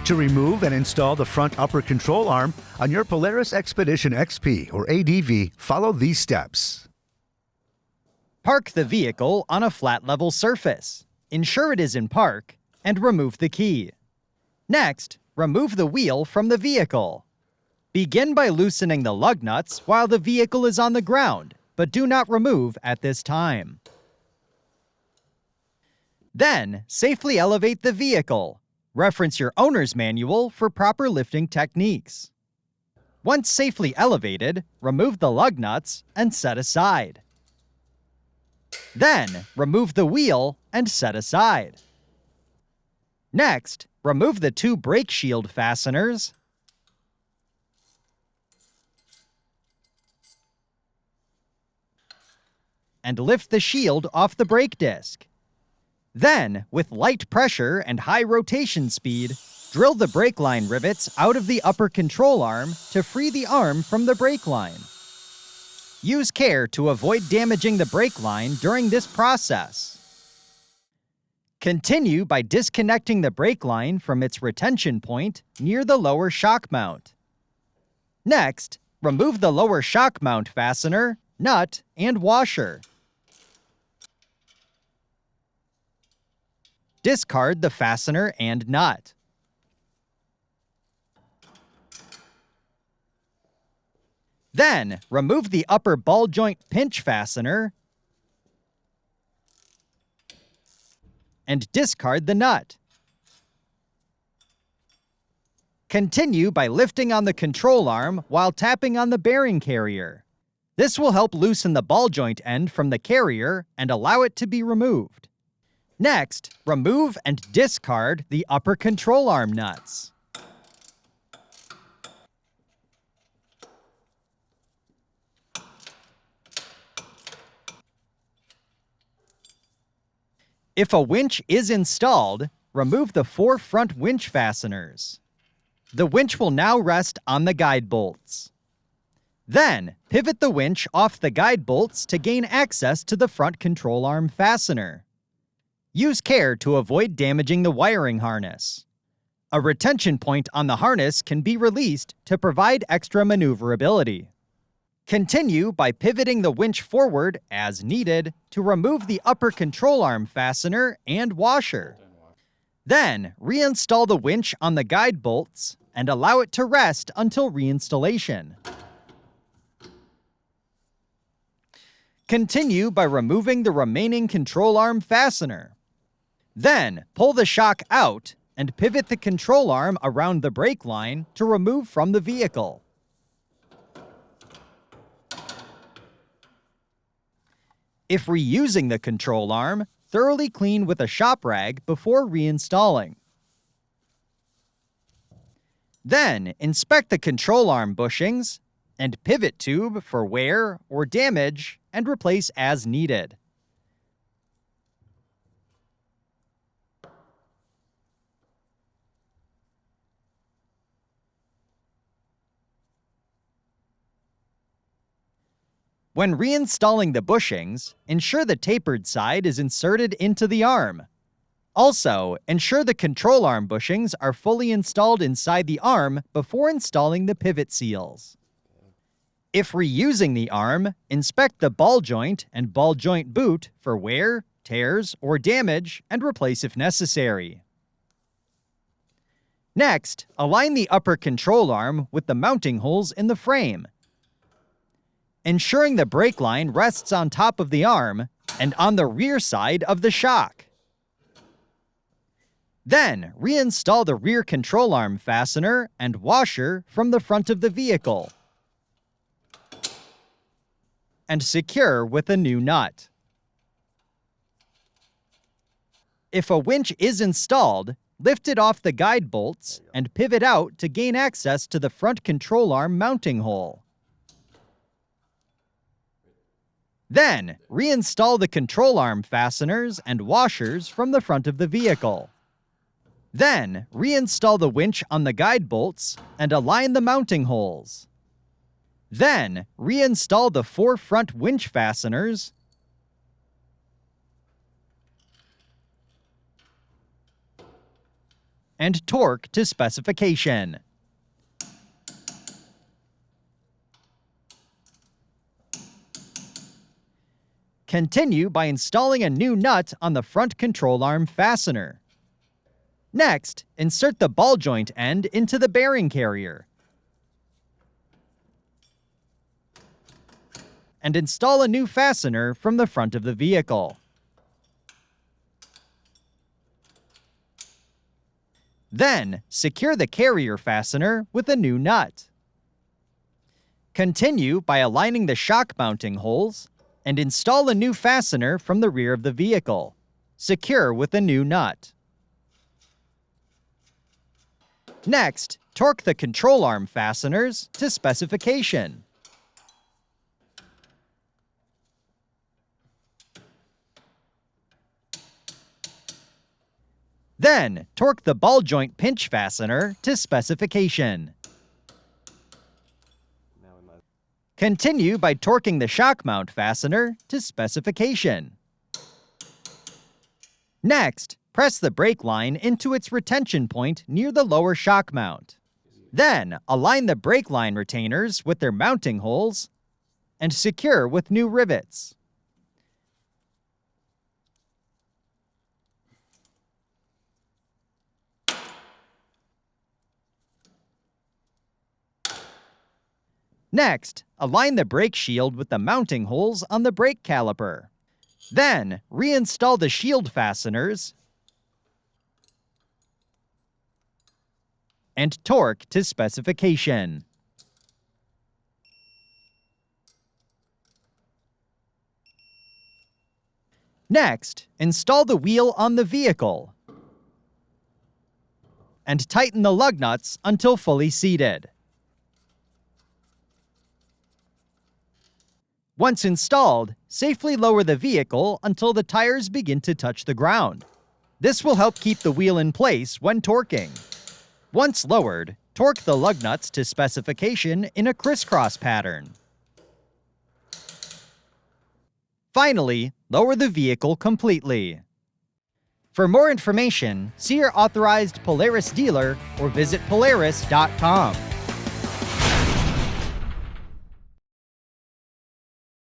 To remove and install the front upper control arm on your Polaris XPEDITION XP or ADV, follow these steps. Park the vehicle on a flat level surface. Ensure it is in park, and remove the key. Next, remove the wheel from the vehicle. Begin by loosening the lug nuts while the vehicle is on the ground, but do not remove at this time. Then, safely elevate the vehicle. Reference your owner's manual for proper lifting techniques. Once safely elevated, remove the lug nuts and set aside. Then, remove the wheel and set aside. Next, remove the two brake shield fasteners and lift the shield off the brake disc. Then, with light pressure and high rotation speed, drill the brake line rivets out of the upper control arm to free the arm from the brake line. Use care to avoid damaging the brake line during this process. Continue by disconnecting the brake line from its retention point near the lower shock mount. Next, remove the lower shock mount fastener, nut, and washer. Discard the fastener and nut. Then, remove the upper ball joint pinch fastener and discard the nut. Continue by lifting on the control arm while tapping on the bearing carrier. This will help loosen the ball joint end from the carrier and allow it to be removed. Next, remove and discard the upper control arm nuts. If a winch is installed, remove the four front winch fasteners. The winch will now rest on the guide bolts. Then, pivot the winch off the guide bolts to gain access to the front control arm fastener. Use care to avoid damaging the wiring harness. A retention point on the harness can be released to provide extra maneuverability. Continue by pivoting the winch forward as needed to remove the upper control arm fastener and washer. Then, reinstall the winch on the guide bolts and allow it to rest until reinstallation. Continue by removing the remaining control arm fastener. Then, pull the shock out and pivot the control arm around the brake line to remove from the vehicle. If reusing the control arm, thoroughly clean with a shop rag before reinstalling. Then, inspect the control arm bushings and pivot tube for wear or damage and replace as needed. When reinstalling the bushings, ensure the tapered side is inserted into the arm. Also, ensure the control arm bushings are fully installed inside the arm before installing the pivot seals. If reusing the arm, inspect the ball joint and ball joint boot for wear, tears, or damage and replace if necessary. Next, align the upper control arm with the mounting holes in the frame, ensuring the brake line rests on top of the arm and on the rear side of the shock. Then, reinstall the rear control arm fastener and washer from the front of the vehicle and secure with a new nut. If a winch is installed, lift it off the guide bolts and pivot out to gain access to the front control arm mounting hole. Then, reinstall the control arm fasteners and washers from the front of the vehicle. Then, reinstall the winch on the guide bolts and align the mounting holes. Then, reinstall the four front winch fasteners and torque to specification. Continue by installing a new nut on the front control arm fastener. Next, insert the ball joint end into the bearing carrier. And install a new fastener from the front of the vehicle. Then, secure the carrier fastener with a new nut. Continue by aligning the shock mounting holes and install a new fastener from the rear of the vehicle. Secure with a new nut. Next, torque the control arm fasteners to specification. Then, torque the ball joint pinch fastener to specification. Continue by torquing the shock mount fastener to specification. Next, press the brake line into its retention point near the lower shock mount. Then, align the brake line retainers with their mounting holes and secure with new rivets. Next, align the brake shield with the mounting holes on the brake caliper. Then, reinstall the shield fasteners and torque to specification. Next, install the wheel on the vehicle and tighten the lug nuts until fully seated. Once installed, safely lower the vehicle until the tires begin to touch the ground. This will help keep the wheel in place when torquing. Once lowered, torque the lug nuts to specification in a crisscross pattern. Finally, lower the vehicle completely. For more information, see your authorized Polaris dealer or visit Polaris.com.